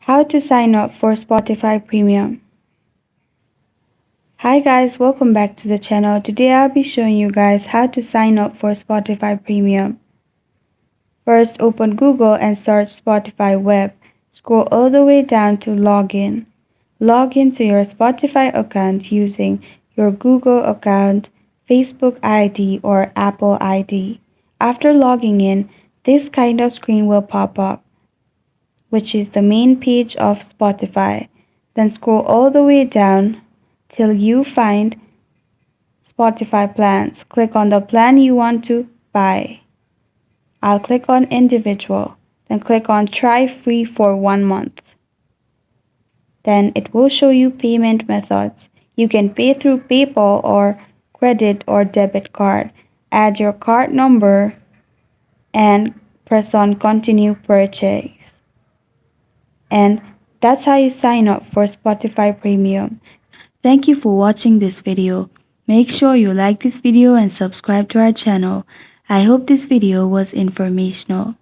How to sign up for Spotify Premium. Hi guys, welcome back to the channel. Today I'll be showing you guys how to sign up for Spotify Premium. First, open Google and search Spotify web. Scroll all the way down to login. Log into your Spotify account using your Google account, Facebook ID, or Apple ID. After logging in, this kind of screen will pop up, which is the main page of Spotify. Then scroll all the way down till you find Spotify plans. Click on the plan you want to buy. I'll click on individual. Then click on try free for 1 month. Then it will show you payment methods. You can pay through PayPal or credit or debit card. Add your card number and press on continue purchase. And that's how you sign up for Spotify Premium. Thank you for watching this video. Make sure you like this video and subscribe to our channel. I hope this video was informational.